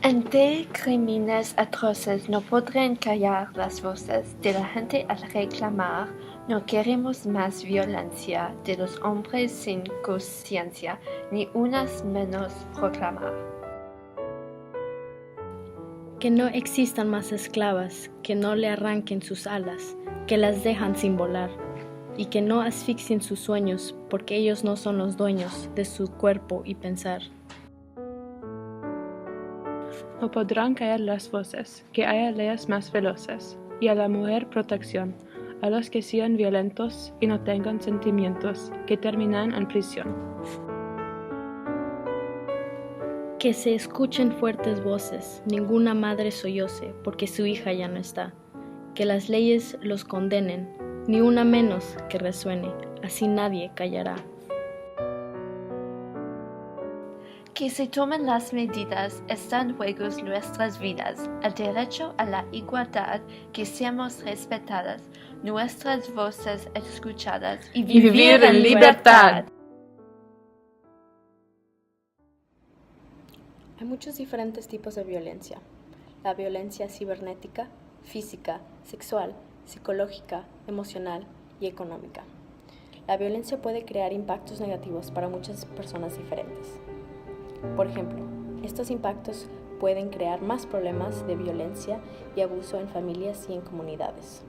Ante crímenes atroces no podrán callar las voces de la gente al reclamar: no queremos más violencia de los hombres sin conciencia, ni unas menos proclamar. Que no existan más esclavas, que no le arranquen sus alas, que las dejan sin volar, y que no asfixien sus sueños, porque ellos no son los dueños de su cuerpo y pensar. No podrán caer las voces, que haya leyes más veloces, y a la mujer protección, a los que sean violentos y no tengan sentimientos, que terminan en prisión. Que se escuchen fuertes voces, ninguna madre solloce, porque su hija ya no está. Que las leyes los condenen, ni una menos que resuene, así nadie callará. Que se tomen las medidas, están en juego nuestras vidas, el derecho a la igualdad, que seamos respetadas, nuestras voces escuchadas y vivir en libertad. Hay muchos diferentes tipos de violencia. La violencia cibernética, física, sexual, psicológica, emocional y económica. La violencia puede crear impactos negativos para muchas personas diferentes. Por ejemplo, estos impactos pueden crear más problemas de violencia y abuso en familias y en comunidades.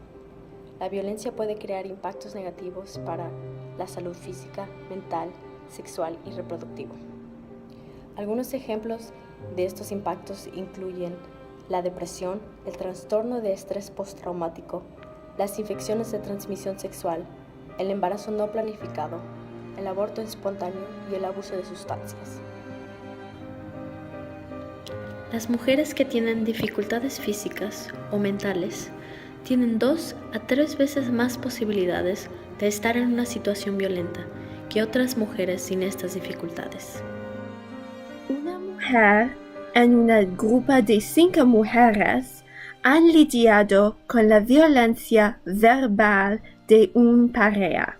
La violencia puede crear impactos negativos para la salud física, mental, sexual y reproductivo. Algunos ejemplos de estos impactos incluyen la depresión, el trastorno de estrés postraumático, las infecciones de transmisión sexual, el embarazo no planificado, el aborto espontáneo y el abuso de sustancias. Las mujeres que tienen dificultades físicas o mentales tienen 2 a 3 veces más posibilidades de estar en una situación violenta que otras mujeres sin estas dificultades. Una mujer en un grupo de 5 mujeres han lidiado con la violencia verbal de una pareja.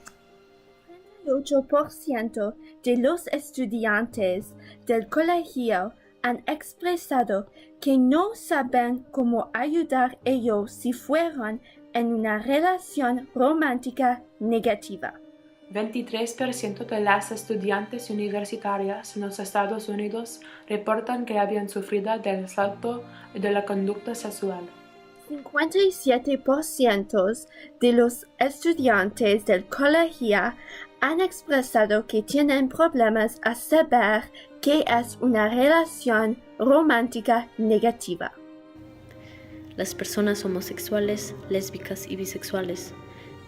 El 38% de los estudiantes del colegio han expresado que no saben cómo ayudar ellos si fueron en una relación romántica negativa. 23% de las estudiantes universitarias en los Estados Unidos reportan que habían sufrido del asalto y de la conducta sexual. 57% de los estudiantes del colegio han expresado que tienen problemas a saber qué es una relación romántica negativa. Las personas homosexuales, lésbicas y bisexuales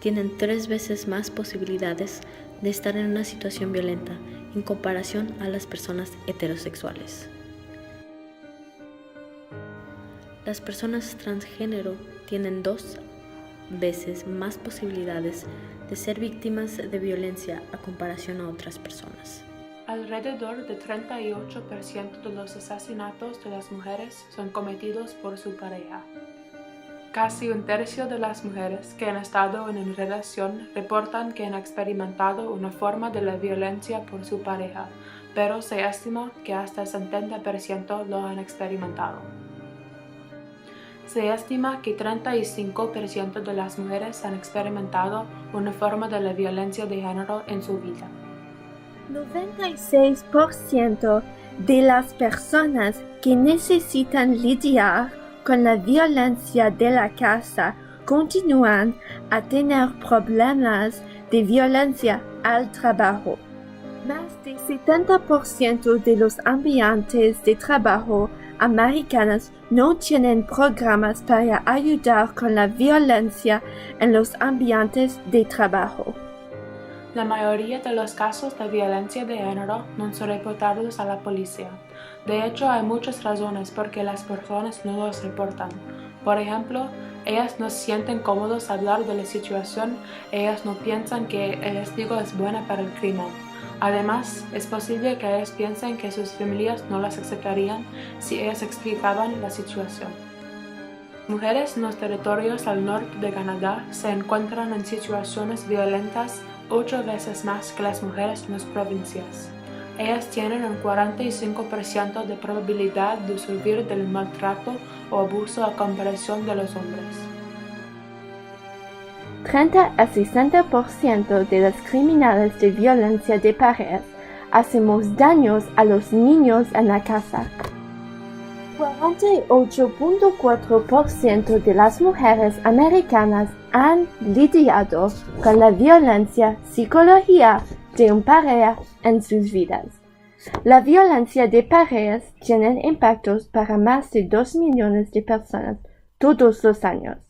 tienen 3 veces más posibilidades de estar en una situación violenta en comparación a las personas heterosexuales. Las personas transgénero tienen 2 veces más posibilidades de ser víctimas de violencia a comparación a otras personas. Alrededor de 38% de los asesinatos de las mujeres son cometidos por su pareja. Casi 1/3 de las mujeres que han estado en una relación reportan que han experimentado una forma de la violencia por su pareja, pero se estima que hasta el 70% lo han experimentado. Se estima que 35% de las mujeres han experimentado una forma de la violencia de género en su vida. 96% de las personas que necesitan lidiar con la violencia de la casa continúan a tener problemas de violencia al trabajo. Más de 70% de los ambientes de trabajo americanos no tienen programas para ayudar con la violencia en los ambientes de trabajo. La mayoría de los casos de violencia de género no son reportados a la policía. De hecho, hay muchas razones por que las personas no los reportan. Por ejemplo, ellas no se sienten cómodos hablar de la situación, ellas no piensan que el testigo es bueno para el crimen. Además, es posible que ellas piensen que sus familias no las aceptarían si ellas explicaban la situación. Mujeres en los territorios al norte de Canadá se encuentran en situaciones violentas 8 veces más que las mujeres en las provincias. Ellas tienen un 45% de probabilidad de sufrir del maltrato o abuso a comparación de los hombres. 30 a 60% de las criminales de violencia de pareja hacemos daños a los niños en la casa. 48.4% de las mujeres americanas han lidiado con la violencia psicológica de una pareja en sus vidas. La violencia de parejas tiene impactos para más de 2 millones de personas todos los años.